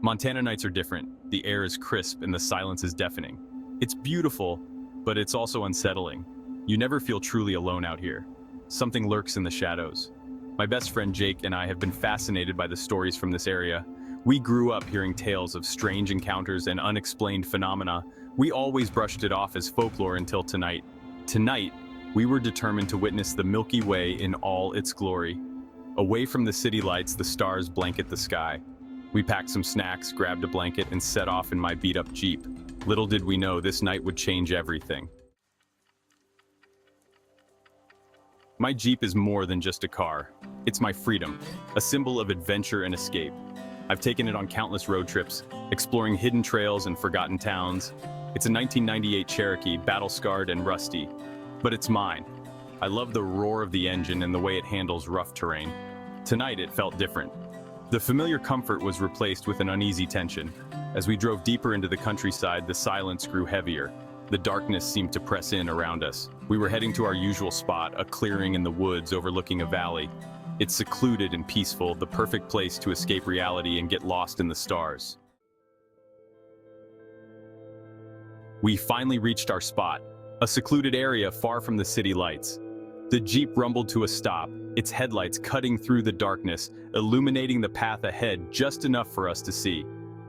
Montana nights are different. The air is crisp and the silence is deafening. It's beautiful, but it's also unsettling. You never feel truly alone out here. Something lurks in the shadows. My best friend Jake and I have been fascinated by the stories from this area. We grew up hearing tales of strange encounters and unexplained phenomena. We always brushed it off as folklore until tonight. Tonight, we were determined to witness the Milky Way in all its glory. Away from the city lights, the stars blanket the sky. We packed some snacks, grabbed a blanket, and set off in my beat-up Jeep. Little did we know this night would change everything. My Jeep is more than just a car. It's my freedom, a symbol of adventure and escape. I've taken it on countless road trips, exploring hidden trails and forgotten towns. It's a 1998 Cherokee, battle-scarred and rusty, but it's mine. I love the roar of the engine and the way it handles rough terrain. Tonight it felt different. The familiar comfort was replaced with an uneasy tension. As we drove deeper into the countryside, the silence grew heavier. The darkness seemed to press in around us. We were heading to our usual spot, a clearing in the woods overlooking a valley. It's secluded and peaceful, the perfect place to escape reality and get lost in the stars. We finally reached our spot, a secluded area far from the city lights. The Jeep rumbled to a stop, its headlights cutting through the darkness, illuminating the path ahead just enough for us to see.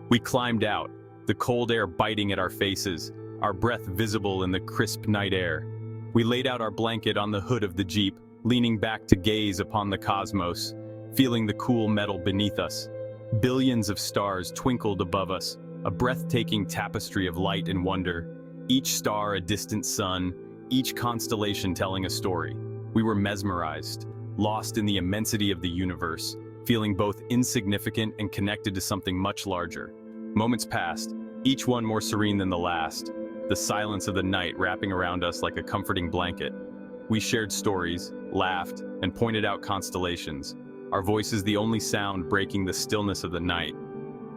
We climbed out, the cold air biting at our faces, our breath visible in the crisp night air. We laid out our blanket on the hood of the Jeep, leaning back to gaze upon the cosmos, feeling the cool metal beneath us. Billions of stars twinkled above us, a breathtaking tapestry of light and wonder, each star a distant sun, each constellation telling a story. We were mesmerized, lost in the immensity of the universe, feeling both insignificant and connected to something much larger. Moments passed, each one more serene than the last, the silence of the night wrapping around us like a comforting blanket. We shared stories, laughed, and pointed out constellations, our voices the only sound breaking the stillness of the night.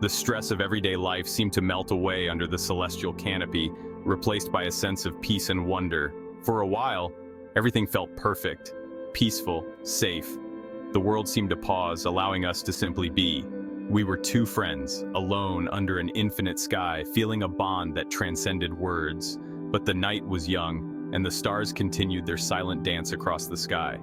The stress of everyday life seemed to melt away under the celestial canopy, replaced by a sense of peace and wonder. For a while, everything felt perfect, peaceful, safe. The world seemed to pause, allowing us to simply be. We were two friends, alone under an infinite sky, feeling a bond that transcended words. But the night was young, and the stars continued their silent dance across the sky.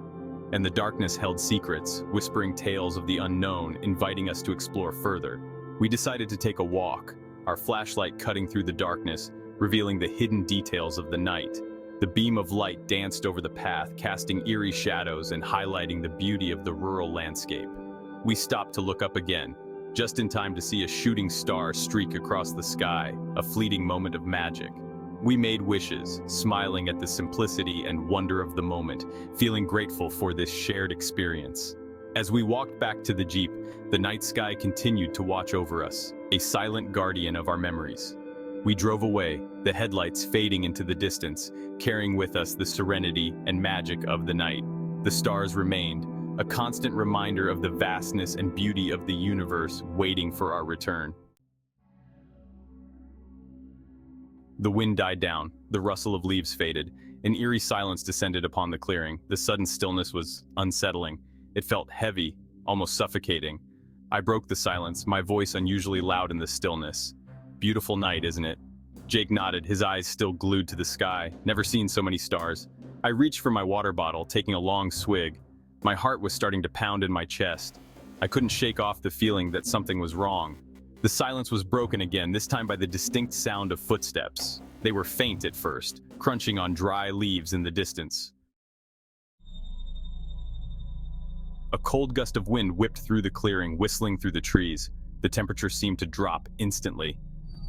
And the darkness held secrets, whispering tales of the unknown, inviting us to explore further. We decided to take a walk, our flashlight cutting through the darkness, revealing the hidden details of the night. The beam of light danced over the path, casting eerie shadows and highlighting the beauty of the rural landscape. We stopped to look up again, just in time to see a shooting star streak across the sky, a fleeting moment of magic. We made wishes, smiling at the simplicity and wonder of the moment, feeling grateful for this shared experience. As we walked back to the Jeep, the night sky continued to watch over us, a silent guardian of our memories. We drove away, the headlights fading into the distance, carrying with us the serenity and magic of the night. The stars remained, a constant reminder of the vastness and beauty of the universe waiting for our return. The wind died down, the rustle of leaves faded, an eerie silence descended upon the clearing. The sudden stillness was unsettling. It felt heavy, almost suffocating. I broke the silence, my voice unusually loud in the stillness. Beautiful night, isn't it? Jake nodded, his eyes still glued to the sky. Never seen so many stars. I reached for my water bottle, taking a long swig. My heart was starting to pound in my chest. I couldn't shake off the feeling that something was wrong. The silence was broken again, this time by the distinct sound of footsteps. They were faint at first, crunching on dry leaves in the distance. A cold gust of wind whipped through the clearing, whistling through the trees. The temperature seemed to drop instantly.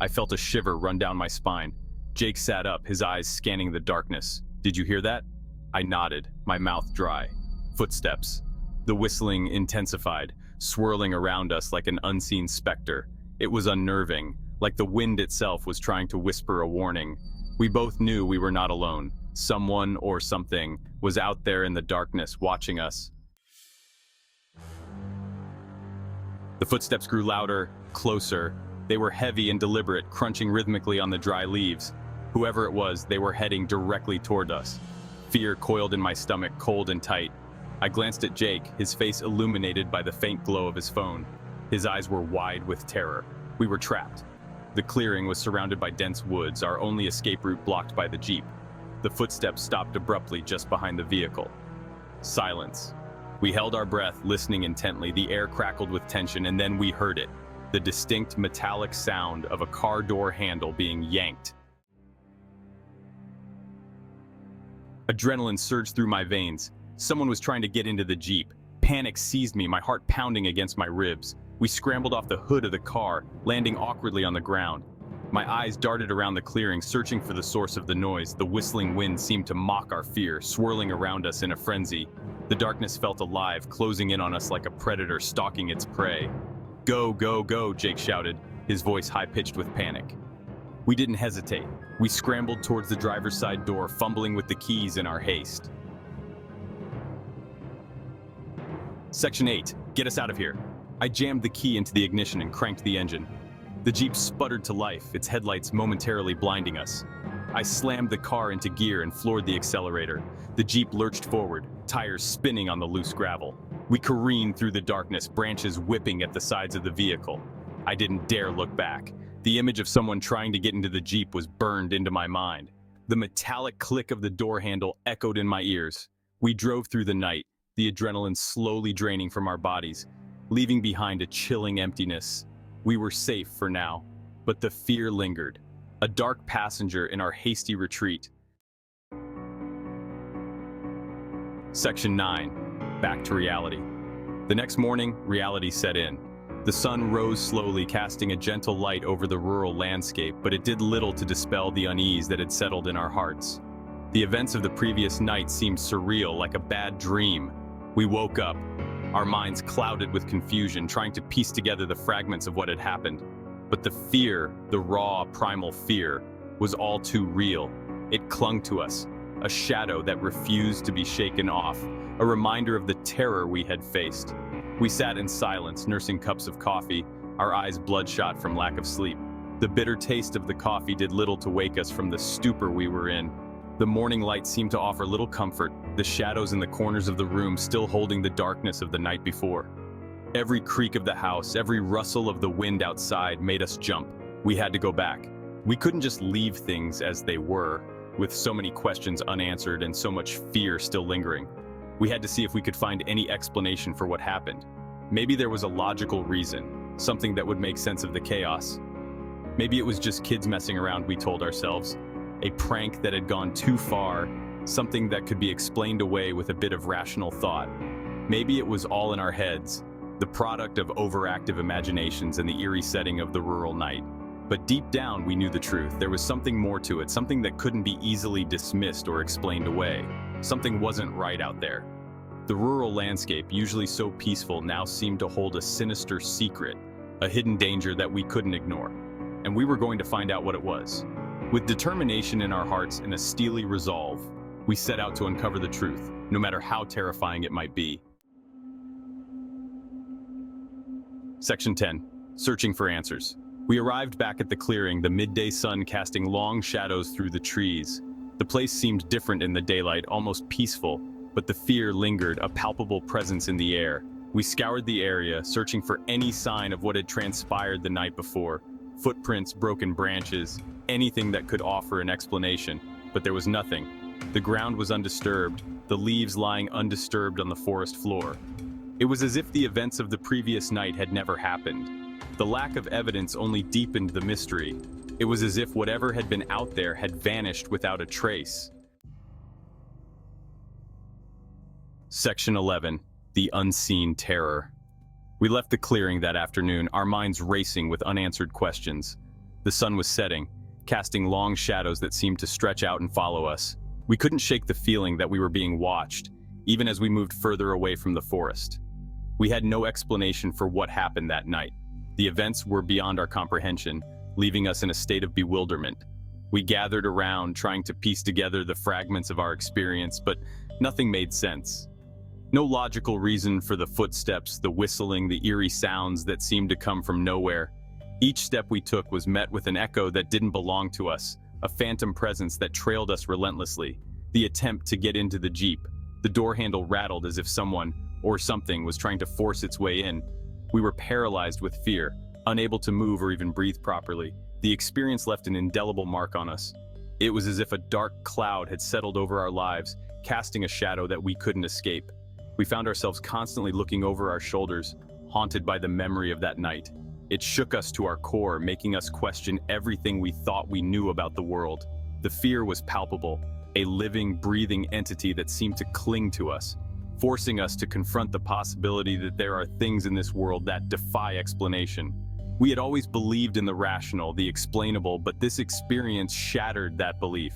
I felt a shiver run down my spine. Jake sat up, his eyes scanning the darkness. "Did you hear that?" I nodded, my mouth dry. Footsteps. The whistling intensified, swirling around us like an unseen specter. It was unnerving, like the wind itself was trying to whisper a warning. We both knew we were not alone. Someone or something was out there in the darkness watching us. The footsteps grew louder, closer. They were heavy and deliberate, crunching rhythmically on the dry leaves. Whoever it was, they were heading directly toward us. Fear coiled in my stomach, cold and tight. I glanced at Jake, his face illuminated by the faint glow of his phone. His eyes were wide with terror. We were trapped. The clearing was surrounded by dense woods, our only escape route blocked by the Jeep. The footsteps stopped abruptly just behind the vehicle. Silence. We held our breath, listening intently. The air crackled with tension, and then we heard it. The distinct metallic sound of a car door handle being yanked. Adrenaline surged through my veins. Someone was trying to get into the Jeep. Panic seized me, my heart pounding against my ribs. We scrambled off the hood of the car, landing awkwardly on the ground. My eyes darted around the clearing, searching for the source of the noise. The whistling wind seemed to mock our fear, swirling around us in a frenzy. The darkness felt alive, closing in on us like a predator stalking its prey. "Go, go, go," Jake shouted, his voice high-pitched with panic. We didn't hesitate. We scrambled towards the driver's side door, fumbling with the keys in our haste. Section 8. Get us out of here. I jammed the key into the ignition and cranked the engine. The Jeep sputtered to life, its headlights momentarily blinding us. I slammed the car into gear and floored the accelerator. The Jeep lurched forward, tires spinning on the loose gravel. We careened through the darkness, branches whipping at the sides of the vehicle. I didn't dare look back. The image of someone trying to get into the Jeep was burned into my mind. The metallic click of the door handle echoed in my ears. We drove through the night, the adrenaline slowly draining from our bodies, leaving behind a chilling emptiness. We were safe for now, but the fear lingered, a dark passenger in our hasty retreat. Section 9. Back to reality. The next morning, reality set in. The sun rose slowly, casting a gentle light over the rural landscape, but it did little to dispel the unease that had settled in our hearts. The events of the previous night seemed surreal, like a bad dream. We woke up, our minds clouded with confusion, trying to piece together the fragments of what had happened. But the fear, the raw, primal fear, was all too real. It clung to us, a shadow that refused to be shaken off, a reminder of the terror we had faced. We sat in silence, nursing cups of coffee, our eyes bloodshot from lack of sleep. The bitter taste of the coffee did little to wake us from the stupor we were in. The morning light seemed to offer little comfort, the shadows in the corners of the room still holding the darkness of the night before. Every creak of the house, every rustle of the wind outside made us jump. We had to go back. We couldn't just leave things as they were, with so many questions unanswered and so much fear still lingering. We had to see if we could find any explanation for what happened. Maybe there was a logical reason, something that would make sense of the chaos. Maybe it was just kids messing around, we told ourselves. A prank that had gone too far, something that could be explained away with a bit of rational thought. Maybe it was all in our heads, the product of overactive imaginations and the eerie setting of the rural night. But deep down, we knew the truth. There was something more to it, something that couldn't be easily dismissed or explained away. Something wasn't right out there. The rural landscape, usually so peaceful, now seemed to hold a sinister secret, a hidden danger that we couldn't ignore. And we were going to find out what it was. With determination in our hearts and a steely resolve, we set out to uncover the truth, no matter how terrifying it might be. Section 10. Searching for answers. We arrived back at the clearing, the midday sun casting long shadows through the trees. The place seemed different in the daylight, almost peaceful, but the fear lingered, a palpable presence in the air. We scoured the area, searching for any sign of what had transpired the night before. Footprints, broken branches, anything that could offer an explanation, but there was nothing. The ground was undisturbed, the leaves lying undisturbed on the forest floor. It was as if the events of the previous night had never happened. The lack of evidence only deepened the mystery. It was as if whatever had been out there had vanished without a trace. Section 11. The Unseen Terror. We left the clearing that afternoon, our minds racing with unanswered questions. The sun was setting, casting long shadows that seemed to stretch out and follow us. We couldn't shake the feeling that we were being watched, even as we moved further away from the forest. We had no explanation for what happened that night. The events were beyond our comprehension, leaving us in a state of bewilderment. We gathered around, trying to piece together the fragments of our experience, but nothing made sense. No logical reason for the footsteps, the whistling, the eerie sounds that seemed to come from nowhere. Each step we took was met with an echo that didn't belong to us, a phantom presence that trailed us relentlessly. The attempt to get into the Jeep. The door handle rattled as if someone, or something, was trying to force its way in. We were paralyzed with fear, Unable to move or even breathe properly, the experience left an indelible mark on us. It was as if a dark cloud had settled over our lives, casting a shadow that we couldn't escape. We found ourselves constantly looking over our shoulders, haunted by the memory of that night. It shook us to our core, making us question everything we thought we knew about the world. The fear was palpable, a living, breathing entity that seemed to cling to us, forcing us to confront the possibility that there are things in this world that defy explanation. We had always believed in the rational, the explainable, but this experience shattered that belief.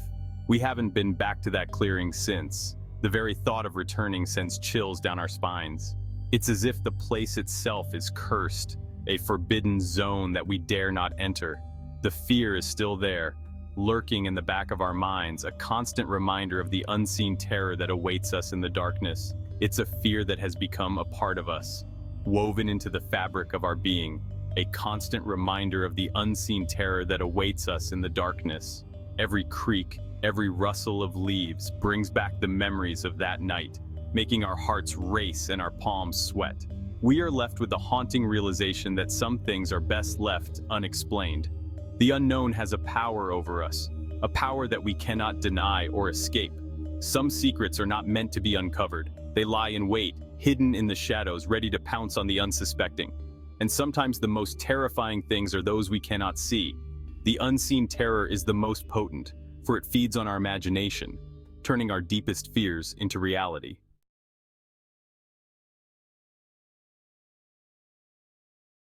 We haven't been back to that clearing since. The very thought of returning sends chills down our spines. It's as if the place itself is cursed, a forbidden zone that we dare not enter. The fear is still there, lurking in the back of our minds, a constant reminder of the unseen terror that awaits us in the darkness. It's a fear that has become a part of us, woven into the fabric of our being, a constant reminder of the unseen terror that awaits us in the darkness. Every creak, every rustle of leaves brings back the memories of that night, making our hearts race and our palms sweat. We are left with the haunting realization that some things are best left unexplained. The unknown has a power over us, a power that we cannot deny or escape. Some secrets are not meant to be uncovered. They lie in wait, hidden in the shadows, ready to pounce on the unsuspecting. And sometimes the most terrifying things are those we cannot see. The unseen terror is the most potent, for it feeds on our imagination, turning our deepest fears into reality.